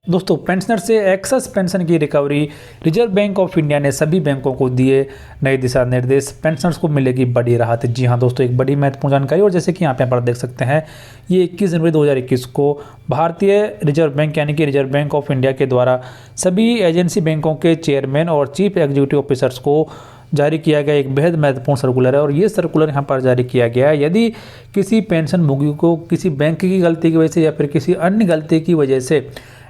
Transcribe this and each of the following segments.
दोस्तों, पेंशनर से access pension की recovery reserve bank of India ने सभी बैंकों को दिए नए दिशा निर्देश। पेंशनर्स को मिलेगी बड़ी राहत। जी हां दोस्तों, एक बड़ी महत्वपूर्ण जानकारी। और जैसे कि यहाँ पे आप देख सकते हैं, ये 21 जनवरी 2021 को भारतीय रिजर्व बैंक यानी कि रिजर्व बैंक ऑफ इंडिया के द्वारा सभी एजेंसी बैंकों के चेयरमैन और चीफ एग्जीक्यूटिव ऑफिसर्स को जारी किया गया एक बेहद महत्वपूर्ण सर्कुलर है। और ये सर्कुलर यहाँ पर जारी किया गया है, यदि किसी पेंशनभोगी को किसी बैंक की गलती की वजह से या फिर किसी अन्य गलती की वजह से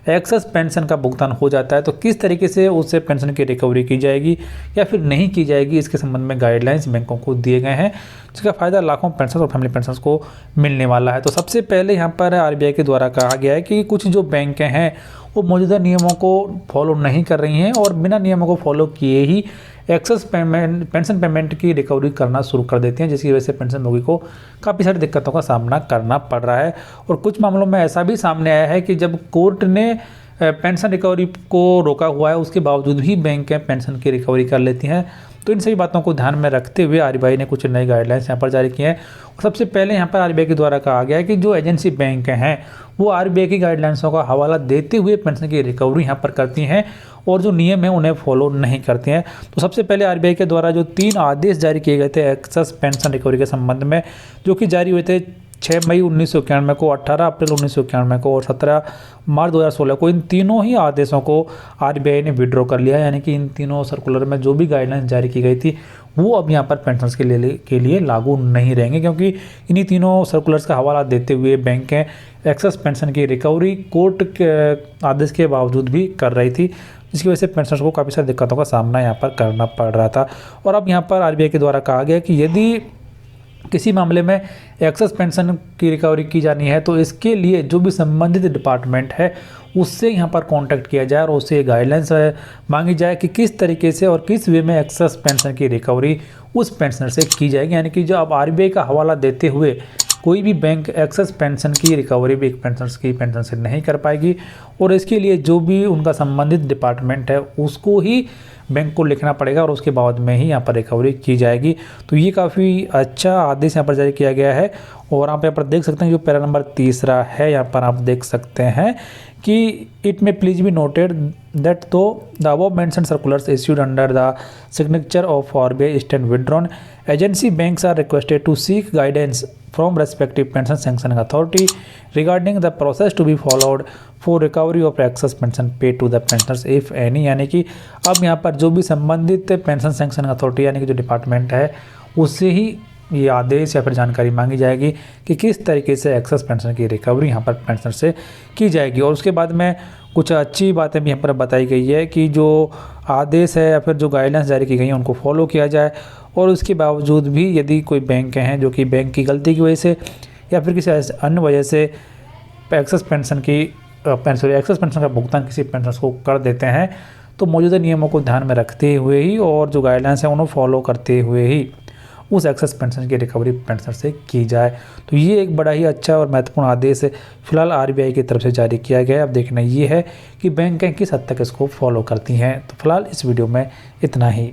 एक्सेस पेंशन का भुगतान हो जाता है तो किस तरीके से उससे पेंशन की रिकवरी की जाएगी या फिर नहीं की जाएगी, इसके संबंध में गाइडलाइंस बैंकों को दिए गए हैं, जिसका फायदा लाखों पेंशनर्स और फैमिली पेंशनर्स को मिलने वाला है। तो सबसे पहले यहाँ पर आरबीआई के द्वारा कहा गया है कि कुछ जो बैंकें हैं वो मौजूदा नियमों को फॉलो नहीं कर रही हैं और बिना नियमों को फॉलो किए ही एक्सेस पेंशन पेमेंट की रिकवरी करना शुरू कर देती हैं, जिसकी वजह से पेंशनभोगी को काफ़ी सारी दिक्कतों का सामना करना पड़ रहा है। और कुछ मामलों में ऐसा भी सामने आया है कि जब कोर्ट ने पेंशन रिकवरी को रोका हुआ है, उसके बावजूद भी बैंकें पेंशन की रिकवरी कर लेती हैं। तो इन सभी बातों को ध्यान में रखते हुए आरबीआई ने कुछ नई गाइडलाइंस यहाँ पर जारी की हैं। और सबसे पहले यहाँ पर आरबीआई के द्वारा कहा गया है कि जो एजेंसी बैंक हैं वो आरबीआई की गाइडलाइंसों का हवाला देते हुए पेंशन की रिकवरी यहाँ पर करती हैं और जो नियम है उन्हें फॉलो नहीं करती हैं। तो सबसे पहले आरबीआई के द्वारा जो 3 आदेश जारी किए गए थे एक्सेस पेंशन रिकवरी के संबंध में, जो कि जारी हुए थे 6 मई 1991 को, 18 अप्रैल 1991 को और 17 मार्च 2016 को, इन तीनों ही आदेशों को आरबीआई ने विड्रॉ कर लिया है। यानी कि इन तीनों सर्कुलर में जो भी गाइडलाइंस जारी की गई थी वो अब यहाँ पर पेंशनर्स के लिए लागू नहीं रहेंगे, क्योंकि इन्हीं तीनों सर्कुलर्स का हवाला देते हुए बैंकें एक्सेस पेंशन की रिकवरी कोर्ट के आदेश के बावजूद भी कर रही थी, जिसकी वजह से पेंशनर्स को काफ़ी सारी दिक्कतों का सामना यहाँ पर करना पड़ रहा था। और अब यहाँ पर आरबीआई के द्वारा कहा गया कि यदि किसी मामले में एक्सेस पेंशन की रिकवरी की जानी है तो इसके लिए जो भी संबंधित डिपार्टमेंट है उससे यहाँ पर कांटेक्ट किया जाए और उससे गाइडलाइंस मांगी जाए कि किस तरीके से और किस वे में एक्सेस पेंशन की रिकवरी उस पेंशनर से की जाएगी। यानी कि जो अब आरबीआई का हवाला देते हुए कोई भी बैंक एक्सेस पेंशन की रिकवरी भी एक पेंशनर्स की पेंशन से नहीं कर पाएगी और इसके लिए जो भी उनका संबंधित डिपार्टमेंट है उसको ही बैंक को लिखना पड़ेगा और उसके बाद में ही यहाँ पर रिकवरी की जाएगी। तो ये काफ़ी अच्छा आदेश यहाँ पर जारी किया गया है। और आप यहाँ पर देख सकते हैं जो पैरा नंबर 3 है, यहाँ पर आप देख सकते हैं कि it may please be noted that though the above mentioned circulars issued under the signature of RBI stand withdrawn, agency banks are requested to seek guidance from respective pension sanctioning authority regarding the process to be followed for recovery of excess pension paid to the pensioners if any। यानी कि अब यहाँ पर जो भी संबंधित pension sanctioning authority यानी कि जो डिपार्टमेंट है उससे ही ये आदेश या फिर जानकारी मांगी जाएगी कि किस तरीके से एक्सेस पेंशन की रिकवरी यहाँ पर पेंशनर से की जाएगी। और उसके बाद में कुछ अच्छी बातें भी यहाँ पर बताई गई है कि जो आदेश है या फिर जो गाइडलाइंस जारी की गई हैं उनको फॉलो किया जाए। और उसके बावजूद भी यदि कोई बैंक हैं जो कि बैंक की गलती की वजह से या फिर किसी अन्य वजह से एक्सेस पेंशन का भुगतान किसी पेंशनर्स को कर देते हैं तो मौजूदा नियमों को ध्यान में रखते हुए ही और जो गाइडलाइंस है उन्हें फॉलो करते हुए ही उस एक्सेस पेंशन की रिकवरी पेंशनर से की जाए। तो ये एक बड़ा ही अच्छा और महत्वपूर्ण आदेश फिलहाल आरबीआई की तरफ से जारी किया गया है। अब देखना ये है कि बैंकें किस हद तक इसको फॉलो करती हैं। तो फिलहाल इस वीडियो में इतना ही।